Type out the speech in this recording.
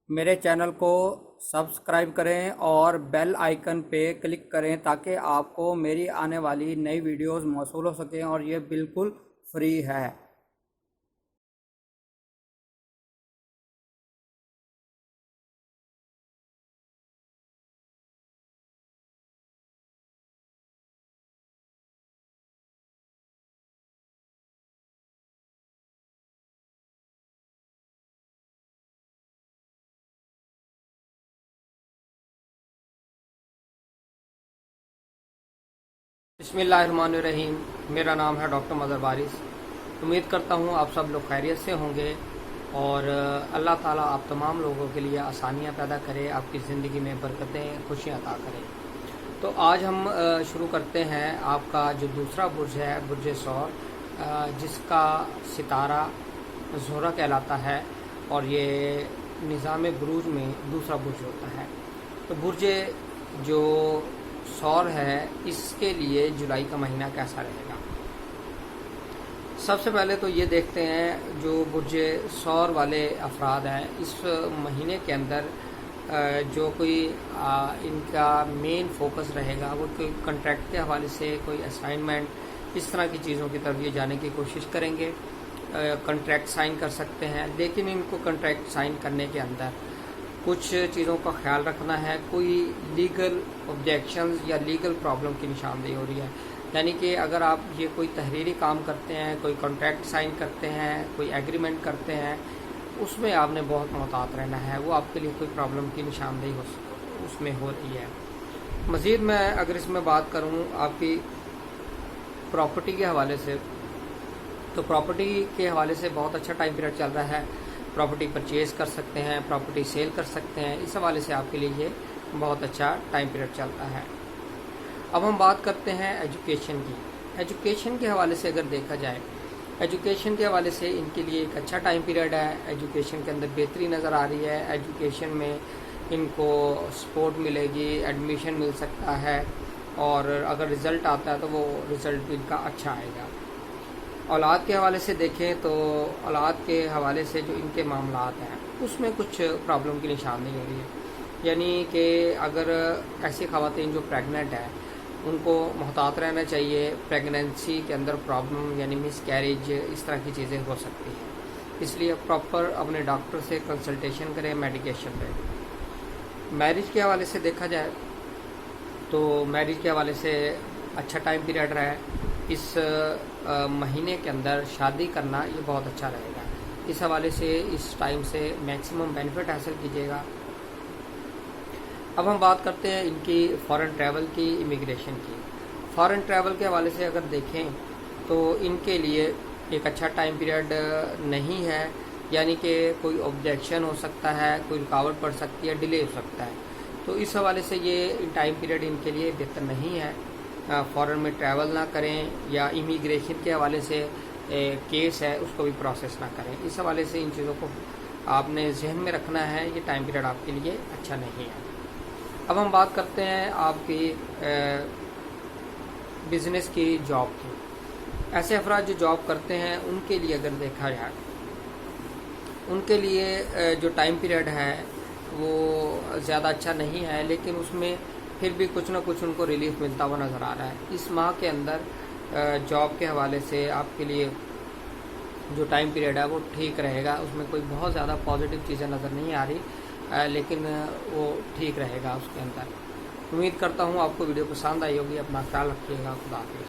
میرے چینل کو سبسکرائب کریں اور بیل آئیکن پہ کلک کریں تاکہ آپ کو میری آنے والی نئی ویڈیوز موصول ہو سکیں، اور یہ بالکل فری ہے۔ بسم اللہ الرحمن الرحیم۔ میرا نام ہے ڈاکٹر مظہر وارث۔ امید کرتا ہوں آپ سب لوگ خیریت سے ہوں گے، اور اللہ تعالیٰ آپ تمام لوگوں کے لیے آسانیاں پیدا کرے، آپ کی زندگی میں برکتیں، خوشیاں عطا کرے۔ تو آج ہم شروع کرتے ہیں آپ کا جو دوسرا برج ہے، برج ثور، جس کا ستارہ زہرہ کہلاتا ہے، اور یہ نظام بروج میں دوسرا برج ہوتا ہے۔ تو برج جو ثور ہے، اس کے لیے جولائی کا مہینہ کیسا رہے گا؟ سب سے پہلے تو یہ دیکھتے ہیں جو برج ثور والے افراد ہیں، اس مہینے کے اندر جو کوئی ان کا مین فوکس رہے گا، وہ کوئی کنٹریکٹ کے حوالے سے، کوئی اسائنمنٹ، اس طرح کی چیزوں کی طرف یہ جانے کی کوشش کریں گے۔ کنٹریکٹ سائن کر سکتے ہیں، لیکن ان کو کنٹریکٹ سائن کرنے کے اندر کچھ چیزوں کا خیال رکھنا ہے۔ کوئی لیگل آبجیکشنز یا لیگل پرابلم کی نشاندہی ہو رہی ہے، یعنی کہ اگر آپ یہ کوئی تحریری کام کرتے ہیں، کوئی کنٹریکٹ سائن کرتے ہیں، کوئی ایگریمنٹ کرتے ہیں، اس میں آپ نے بہت محتاط رہنا ہے، وہ آپ کے لیے کوئی پرابلم کی نشاندہی اس میں ہو رہی ہے۔ مزید میں اگر اس میں بات کروں آپ کی پراپرٹی کے حوالے سے، تو پراپرٹی کے حوالے سے بہت اچھا ٹائم پیریڈ چل رہا ہے۔ پراپرٹی پرچیز کر سکتے ہیں، پراپرٹی سیل کر سکتے ہیں، اس حوالے سے آپ کے لیے یہ بہت اچھا ٹائم پیریڈ چلتا ہے۔ اب ہم بات کرتے ہیں ایجوکیشن کی۔ ایجوکیشن کے حوالے سے اگر دیکھا جائے، ایجوکیشن کے حوالے سے ان کے لیے ایک اچھا ٹائم پیریڈ ہے۔ ایجوکیشن کے اندر بہتری نظر آ رہی ہے، ایجوکیشن میں ان کو سپورٹ ملے گی، ایڈمیشن مل سکتا ہے، اور اگر رزلٹ آتا ہے تو وہ رزلٹ بھی ان کا اچھا آئے گا۔ اولاد کے حوالے سے دیکھیں تو اولاد کے حوالے سے جو ان کے معاملات ہیں، اس میں کچھ پرابلم کی نشاندہی ہو رہی ہے، یعنی کہ اگر ایسی خواتین جو پریگننٹ ہیں، ان کو محتاط رہنا چاہیے۔ پریگننسی کے اندر پرابلم یعنی مس کیریج، اس طرح کی چیزیں ہو سکتی ہیں، اس لیے پراپر اپنے ڈاکٹر سے کنسلٹیشن کریں، میڈیکیشن لیں۔ میرج کے حوالے سے دیکھا جائے تو میرج کے حوالے سے اچھا ٹائم پیریڈ رہا ہے۔ اس مہینے کے اندر شادی کرنا یہ بہت اچھا رہے گا، اس حوالے سے اس ٹائم سے میکسیمم بینیفٹ حاصل کیجیے گا۔ اب ہم بات کرتے ہیں ان کی فارن ٹریول کی، امیگریشن کی۔ فارن ٹریول کے حوالے سے اگر دیکھیں تو ان کے لیے ایک اچھا ٹائم پیریڈ نہیں ہے، یعنی کہ کوئی آبجیکشن ہو سکتا ہے، کوئی رکاوٹ پڑ سکتی ہے، ڈیلے ہو سکتا ہے، تو اس حوالے سے یہ ٹائم پیریڈ ان کے لیے بہتر نہیں ہے۔ فارن میں ٹریول نہ کریں، یا امیگریشن کے حوالے سے کیس ہے اس کو بھی پروسیس نہ کریں۔ اس حوالے سے ان چیزوں کو آپ نے ذہن میں رکھنا ہے، یہ ٹائم پیریڈ آپ کے لیے اچھا نہیں ہے۔ اب ہم بات کرتے ہیں آپ کی بزنس کی، جاب کی۔ ایسے افراد جو جاب کرتے ہیں ان کے لیے اگر دیکھا جائے، ان کے لیے جو ٹائم پیریڈ ہے وہ زیادہ اچھا نہیں ہے، لیکن اس میں پھر بھی کچھ نہ کچھ ان کو ریلیف ملتا ہوا نظر آ رہا ہے۔ اس ماہ کے اندر جاب کے حوالے سے آپ کے لیے جو ٹائم پیریڈ ہے وہ ٹھیک رہے گا، اس میں کوئی بہت زیادہ پازیٹیو چیزیں نظر نہیں آ رہی، لیکن وہ ٹھیک رہے گا اس کے اندر۔ امید کرتا ہوں آپ کو ویڈیو پسند آئی ہوگی۔ اپنا خیال رکھیے گا۔ خدا حافظ۔